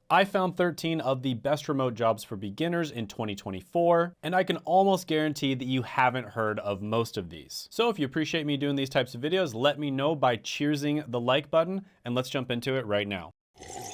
I found 13 of the best remote jobs for beginners in 2024, and I can almost guarantee that you haven't heard of most of these. So if you appreciate me doing these types of videos, let me know by cheersing the like button, and let's jump into it right now.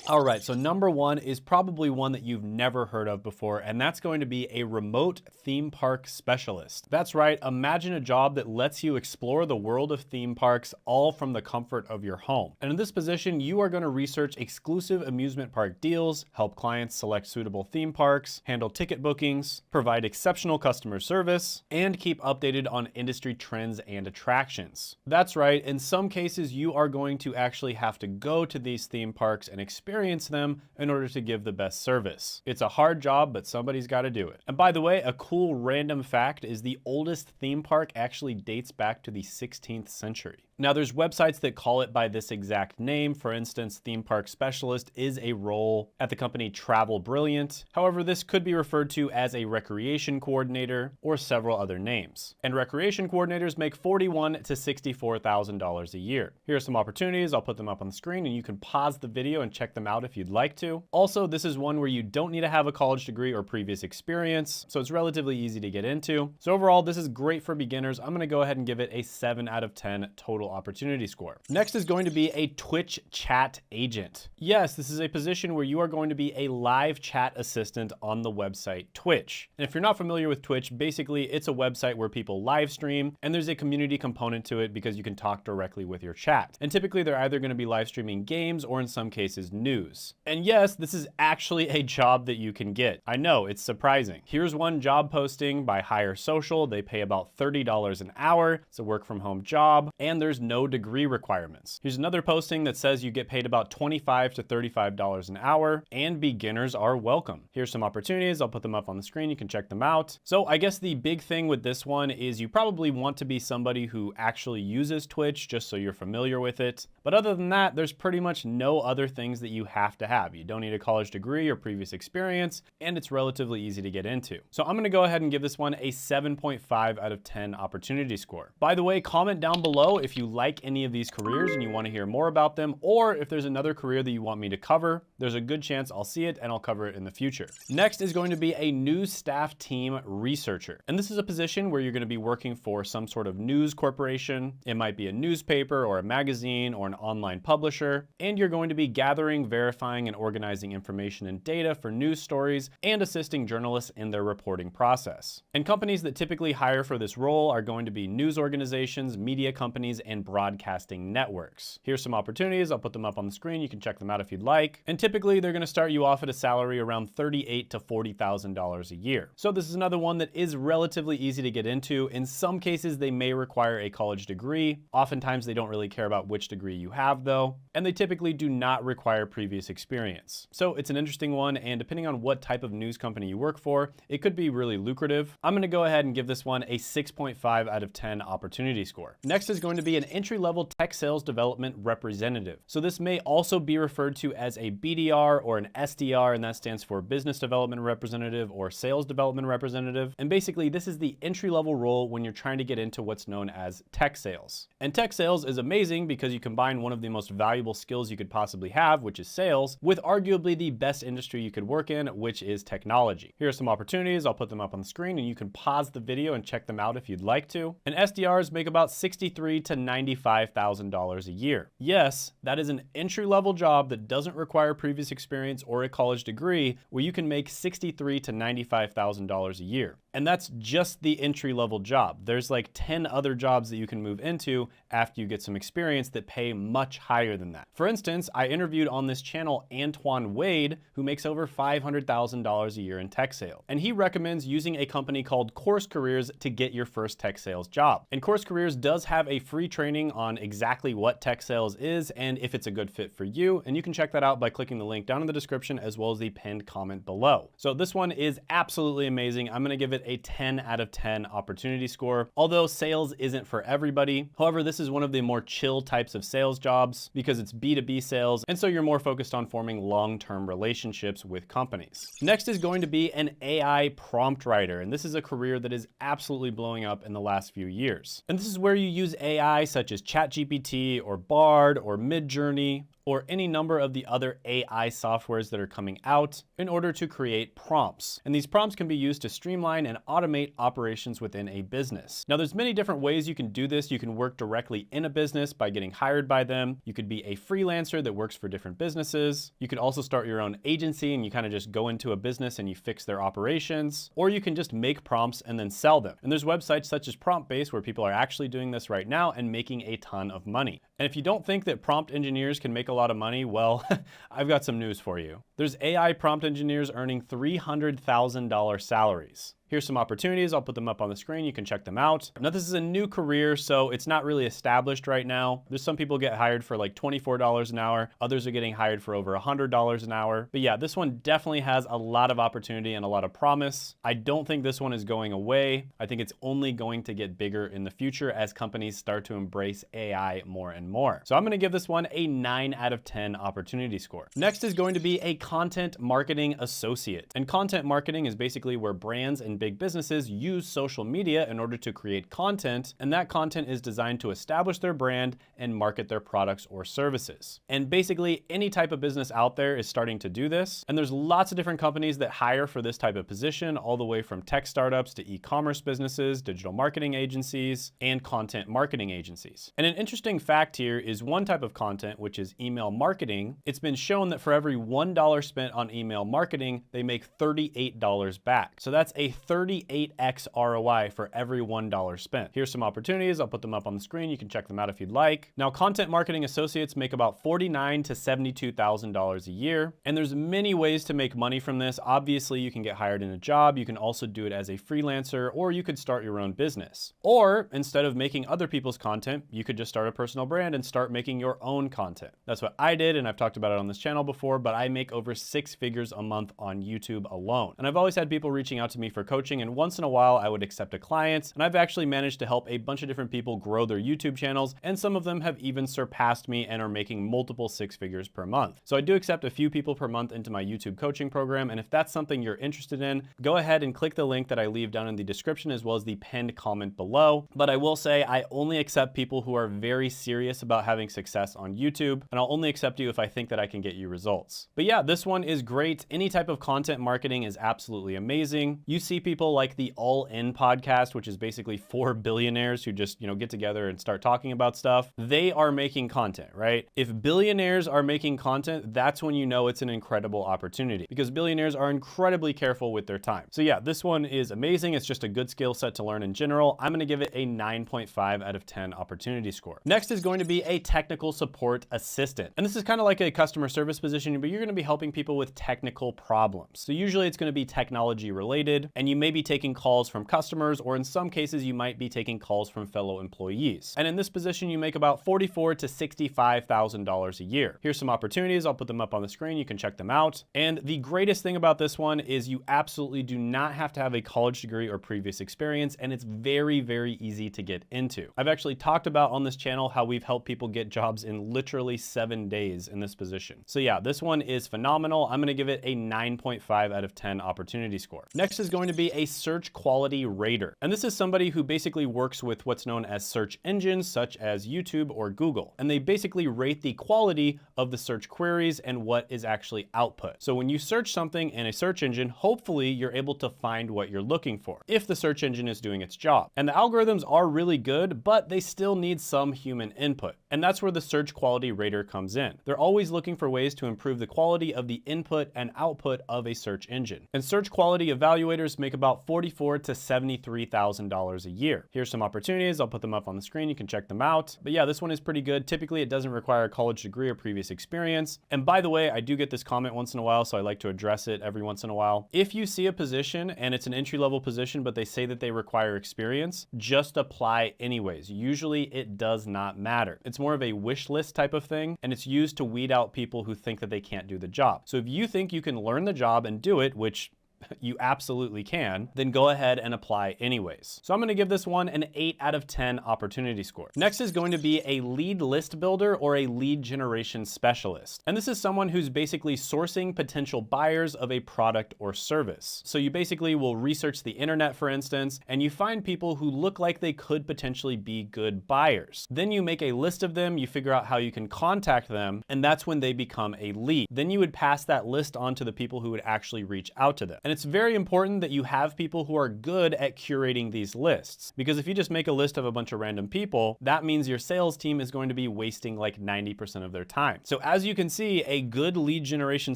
All right, so number one is probably one that you've never heard of before, and that's going to be a remote theme park specialist. That's right, imagine a job that lets you explore the world of theme parks all from the comfort of your home. And in this position, you are going to research exclusive amusement park deals, help clients select suitable theme parks, handle ticket bookings, provide exceptional customer service, and keep updated on industry trends and attractions. That's right, in some cases, you are going to actually have to go to these theme parks and experience them in order to give the best service. It's a hard job, but somebody's got to do it. And by the way, a cool random fact is the oldest theme park actually dates back to the 16th century. Now there's websites that call it by this exact name. For instance, theme park specialist is a role at the company Travel Brilliant. However, this could be referred to as a recreation coordinator or several other names. And recreation coordinators make $41,000 to $64,000 a year. Here are some opportunities. I'll put them up on the screen and you can pause the video and check them out if you'd like to. Also, this is one where you don't need to have a college degree or previous experience, so it's relatively easy to get into. So overall, this is great for beginners. I'm gonna go ahead and give it a 7 out of 10 total opportunity score. Next is going to be a Twitch chat agent. Yes, this is a position where you are going to be a live chat assistant on the website Twitch. And if you're not familiar with Twitch, basically it's a website where people live stream and there's a community component to it because you can talk directly with your chat. And typically they're either going to be live streaming games or in some cases news. And yes, this is actually a job that you can get. I know, it's surprising. Here's one job posting by Hire Social. They pay about $30 an hour. It's a work from home job and there's no degree requirements. Here's another posting that says you get paid about $25 to $35 an hour and beginners are welcome. Here's some opportunities. I'll put them up on the screen. You can check them out. So I guess the big thing with this one is you probably want to be somebody who actually uses Twitch just so you're familiar with it. But other than that, there's pretty much no other things that you have to have. You don't need a college degree or previous experience, and it's relatively easy to get into. So I'm gonna go ahead and give this one a 7.5 out of 10 opportunity score. By the way, comment down below if you like any of these careers and you want to hear more about them, or if there's another career that you want me to cover. There's a good chance I'll see it and I'll cover it in the future. Next is going to be a news staff team researcher. And this is a position where you're going to be working for some sort of news corporation. It might be a newspaper or a magazine or an online publisher. And you're going to be gathering, verifying, and organizing information and data for news stories and assisting journalists in their reporting process. And companies that typically hire for this role are going to be news organizations, media companies, and broadcasting networks. Here's some opportunities. I'll put them up on the screen. You can check them out if you'd like. And typically they're going to start you off at a salary around $38,000 to $40,000 a year. So this is another one that is relatively easy to get into. In some cases, they may require a college degree. Oftentimes they don't really care about which degree you have though. And they typically do not require previous experience. So it's an interesting one. And depending on what type of news company you work for, it could be really lucrative. I'm going to go ahead and give this one a 6.5 out of 10 opportunity score. Next is going to be an entry-level tech sales development representative. So this may also be referred to as a BDR or an SDR, and that stands for business development representative or sales development representative. And basically this is the entry-level role when you're trying to get into what's known as tech sales. And tech sales is amazing because you combine one of the most valuable skills you could possibly have, which is sales, with arguably the best industry you could work in, which is technology. Here are some opportunities. I'll put them up on the screen and you can pause the video and check them out if you'd like to. And SDRs make about $63,000 to $95,000 a year. Yes, that is an entry-level job that doesn't require previous experience or a college degree where you can make $63,000 to $95,000 a year. And that's just the entry-level job. There's like 10 other jobs that you can move into after you get some experience that pay much higher than that. For instance, I interviewed on this channel Antoine Wade, who makes over $500,000 a year in tech sales. And he recommends using a company called Course Careers to get your first tech sales job. And Course Careers does have a free training on exactly what tech sales is and if it's a good fit for you. And you can check that out by clicking the link down in the description as well as the pinned comment below. So this one is absolutely amazing. I'm gonna give it a 10 out of 10 opportunity score, although sales isn't for everybody. However, this is one of the more chill types of sales jobs because it's B2B sales, and so you're more focused on forming long-term relationships with companies. Next is going to be an AI prompt writer, and this is a career that is absolutely blowing up in the last few years. And this is where you use AI such as ChatGPT or Bard or Midjourney or any number of the other AI softwares that are coming out in order to create prompts. And these prompts can be used to streamline and automate operations within a business. Now, there's many different ways you can do this. You can work directly in a business by getting hired by them. You could be a freelancer that works for different businesses. You could also start your own agency and you kind of just go into a business and you fix their operations. Or you can just make prompts and then sell them. And there's websites such as PromptBase where people are actually doing this right now and making a ton of money. And if you don't think that prompt engineers can make a lot of money, well, I've got some news for you. There's AI prompt engineers earning $300,000 salaries. Here's some opportunities. I'll put them up on the screen. You can check them out. Now, this is a new career, so it's not really established right now. There's some people get hired for like $24 an hour. Others are getting hired for over $100 an hour. But yeah, this one definitely has a lot of opportunity and a lot of promise. I don't think this one is going away. I think it's only going to get bigger in the future as companies start to embrace AI more and more. So I'm going to give this one a 9 out of 10 opportunity score. Next is going to be a content marketing associate. And content marketing is basically where brands and big businesses use social media in order to create content, and that content is designed to establish their brand and market their products or services. And basically any type of business out there is starting to do this, and there's lots of different companies that hire for this type of position, all the way from tech startups to e-commerce businesses, digital marketing agencies, and content marketing agencies. And an interesting fact here is one type of content, which is email marketing. It's been shown that for every $1 spent on email marketing, they make $38 back. So that's a 38x ROI for every $1 spent. Here's some opportunities. I'll put them up on the screen. You can check them out if you'd like. Now, content marketing associates make about $49,000 to $72,000 a year. And there's many ways to make money from this. Obviously, you can get hired in a job. You can also do it as a freelancer, or you could start your own business. Or instead of making other people's content, you could just start a personal brand and start making your own content. That's what I did, and I've talked about it on this channel before, but I make over 6 figures a month on YouTube alone. And I've always had people reaching out to me for coaching, and once in a while I would accept a client, and I've actually managed to help a bunch of different people grow their YouTube channels, and some of them have even surpassed me and are making multiple 6 figures per month. So I do accept a few people per month into my YouTube coaching program, and if that's something you're interested in, go ahead and click the link that I leave down in the description as well as the pinned comment below. But I will say I only accept people who are very serious about having success on YouTube, and I'll only accept you if I think that I can get you results. But yeah, this one is great. Any type of content marketing is absolutely amazing. You see people like the All In podcast, which is basically 4 billionaires who just, get together and start talking about stuff. They are making content, right? If billionaires are making content, that's when you know it's an incredible opportunity, because billionaires are incredibly careful with their time. So yeah, this one is amazing. It's just a good skill set to learn in general. I'm going to give it a 9.5 out of 10 opportunity score. Next is going to be a technical support assistant. And this is kind of like a customer service position, but you're going to be helping people with technical problems. So usually it's going to be technology related, and you may be taking calls from customers, or in some cases you might be taking calls from fellow employees. And in this position, you make about $44,000 to $65,000 a year. Here's some opportunities. I'll put them up on the screen. You can check them out. And the greatest thing about this one is you absolutely do not have to have a college degree or previous experience, and it's very, very easy to get into. I've actually talked about on this channel how we've helped people get jobs in literally 7 days in this position. So yeah, this one is phenomenal. I'm going to give it a 9.5 out of 10 opportunity score. Next is going to be a search quality rater. And this is somebody who basically works with what's known as search engines such as YouTube or Google. And they basically rate the quality of the search queries and what is actually output. So when you search something in a search engine, hopefully you're able to find what you're looking for if the search engine is doing its job. And the algorithms are really good, but they still need some human input. And that's where the search quality rater comes in. They're always looking for ways to improve the quality of the input and output of a search engine. And search quality evaluators make about $44,000 to $73,000 a year. Here's some opportunities. I'll put them up on the screen. You can check them out. But yeah, this one is pretty good. Typically, it doesn't require a college degree or previous experience. And by the way, I do get this comment once in a while, so I like to address it every once in a while. If you see a position and it's an entry-level position, but they say that they require experience, just apply anyways. Usually it does not matter. It's more of a wish list type of thing, and it's used to weed out people who think that they can't do the job. So if you think you can learn the job and do it, which you absolutely can, then go ahead and apply anyways. So I'm gonna give this one an 8 out of 10 opportunity score. Next is going to be a lead list builder or a lead generation specialist. And this is someone who's basically sourcing potential buyers of a product or service. So you basically will research the internet, for instance, and you find people who look like they could potentially be good buyers. Then you make a list of them, you figure out how you can contact them, and that's when they become a lead. Then you would pass that list on to the people who would actually reach out to them. And it's very important that you have people who are good at curating these lists, because if you just make a list of a bunch of random people, that means your sales team is going to be wasting like 90% of their time. So as you can see, a good lead generation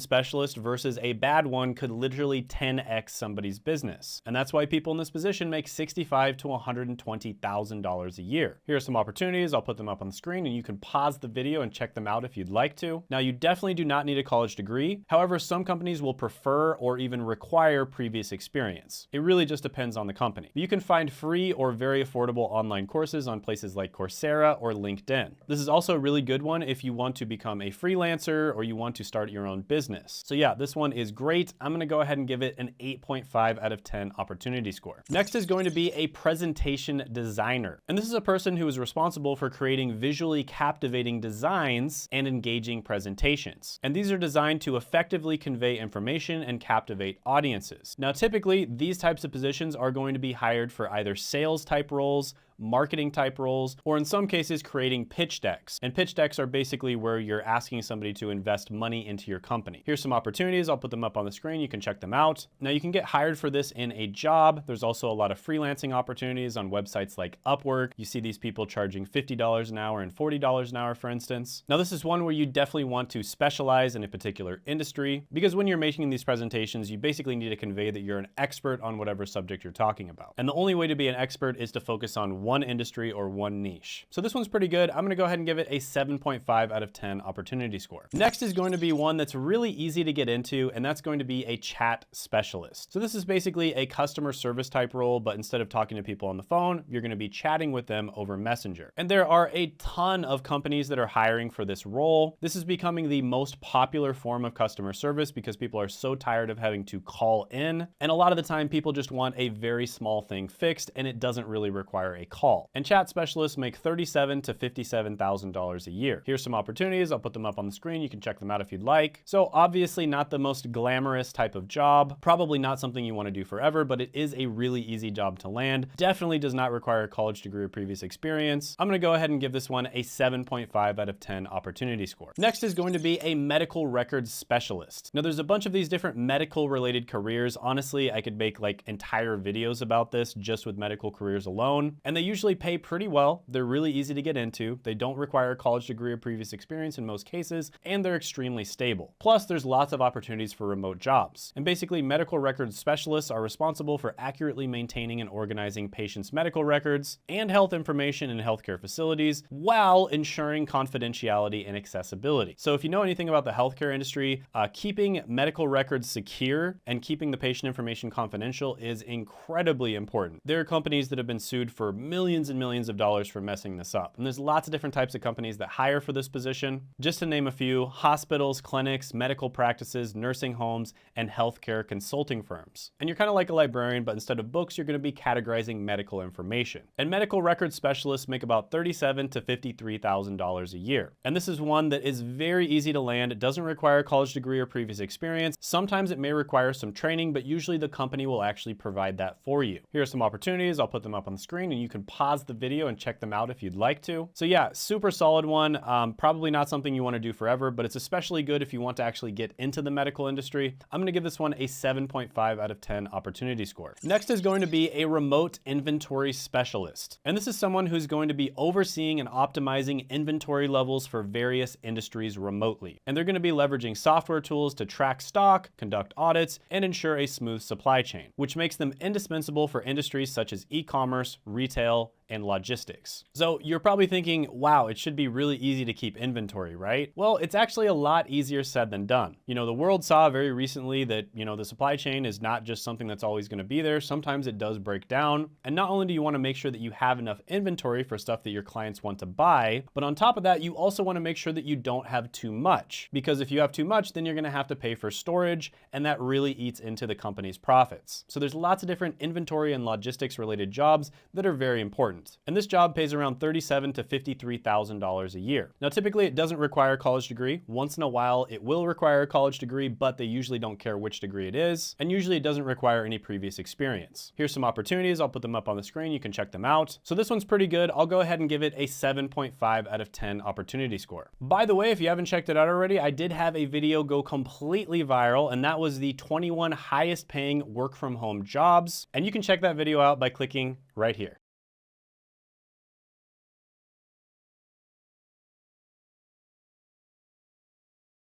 specialist versus a bad one could literally 10x somebody's business. And that's why people in this position make $65,000 to $120,000 a year. Here are some opportunities. I'll put them up on the screen and you can pause the video and check them out if you'd like to. Now, you definitely do not need a college degree. However, some companies will prefer or even require previous experience. It really just depends on the company. You can find free or very affordable online courses on places like Coursera or LinkedIn. This is also a really good one if you want to become a freelancer or you want to start your own business. So yeah, this one is great. I'm gonna go ahead and give it an 8.5 out of 10 opportunity score. Next is going to be a presentation designer. And this is a person who is responsible for creating visually captivating designs and engaging presentations. And these are designed to effectively convey information and captivate audiences. Now, typically, these types of positions are going to be hired for either sales type roles, marketing type roles, or in some cases creating pitch decks. And pitch decks are basically where you're asking somebody to invest money into your company. Here's some opportunities. I'll put them up on the screen. You can check them out. Now you can get hired for this in a job. There's also a lot of freelancing opportunities on websites like Upwork. You see these people charging $50 an hour and $40 an hour, for instance. Now this is one where you definitely want to specialize in a particular industry, because when you're making these presentations, you basically need to convey that you're an expert on whatever subject you're talking about. And the only way to be an expert is to focus on one industry or one niche. So this one's pretty good. I'm gonna go ahead and give it a 7.5 out of 10 opportunity score. Next is going to be one that's really easy to get into, and that's going to be a chat specialist. So this is basically a customer service type role, but instead of talking to people on the phone, you're gonna be chatting with them over Messenger. And there are a ton of companies that are hiring for this role. This is becoming the most popular form of customer service because people are so tired of having to call in. And a lot of the time people just want a very small thing fixed, and it doesn't really require a call. And chat specialists make $37,000 to $57,000 a year. Here's some opportunities. I'll put them up on the screen. You can check them out if you'd like. So obviously not the most glamorous type of job, probably not something you want to do forever, but it is a really easy job to land. Definitely does not require a college degree or previous experience. I'm going to go ahead and give this one a 7.5 out of 10 opportunity score. Next is going to be a medical records specialist. Now there's a bunch of these different medical related careers. Honestly, I could make like entire videos about this just with medical careers alone. And they usually pay pretty well. They're really easy to get into. They don't require a college degree or previous experience in most cases, and they're extremely stable. Plus, there's lots of opportunities for remote jobs. And basically, medical records specialists are responsible for accurately maintaining and organizing patients' medical records and health information in healthcare facilities while ensuring confidentiality and accessibility. So if you know anything about the healthcare industry, keeping medical records secure and keeping the patient information confidential is incredibly important. There are companies that have been sued for millions and millions of dollars for messing this up. And there's lots of different types of companies that hire for this position. Just to name a few: hospitals, clinics, medical practices, nursing homes, and healthcare consulting firms. And you're kind of like a librarian, but instead of books, you're going to be categorizing medical information. And medical records specialists make about $37,000 to $53,000 a year. And this is one that is very easy to land. It doesn't require a college degree or previous experience. Sometimes it may require some training, but usually the company will actually provide that for you. Here are some opportunities. I'll put them up on the screen and you can pause the video and check them out if you'd like to. So yeah, super solid one. Probably not something you want to do forever, but it's especially good if you want to actually get into the medical industry. I'm going to give this one a 7.5 out of 10 opportunity score. Next is going to be a remote inventory specialist. And this is someone who's going to be overseeing and optimizing inventory levels for various industries remotely. And they're going to be leveraging software tools to track stock, conduct audits, and ensure a smooth supply chain, which makes them indispensable for industries such as e-commerce, retail, and logistics. So you're probably thinking, wow, it should be really easy to keep inventory, right? Well, it's actually a lot easier said than done. The world saw very recently that, the supply chain is not just something that's always going to be there. Sometimes it does break down. And not only do you want to make sure that you have enough inventory for stuff that your clients want to buy, but on top of that, you also want to make sure that you don't have too much, because if you have too much, then you're going to have to pay for storage, and that really eats into the company's profits. So there's lots of different inventory and logistics related jobs that are very important. And this job pays around $37,000 to $53,000 a year. Now, typically it doesn't require a college degree. Once in a while, it will require a college degree, but they usually don't care which degree it is. And usually it doesn't require any previous experience. Here's some opportunities. I'll put them up on the screen. You can check them out. So this one's pretty good. I'll go ahead and give it a 7.5 out of 10 opportunity score. By the way, if you haven't checked it out already, I did have a video go completely viral, and that was the 21 highest paying work from home jobs. And you can check that video out by clicking right here.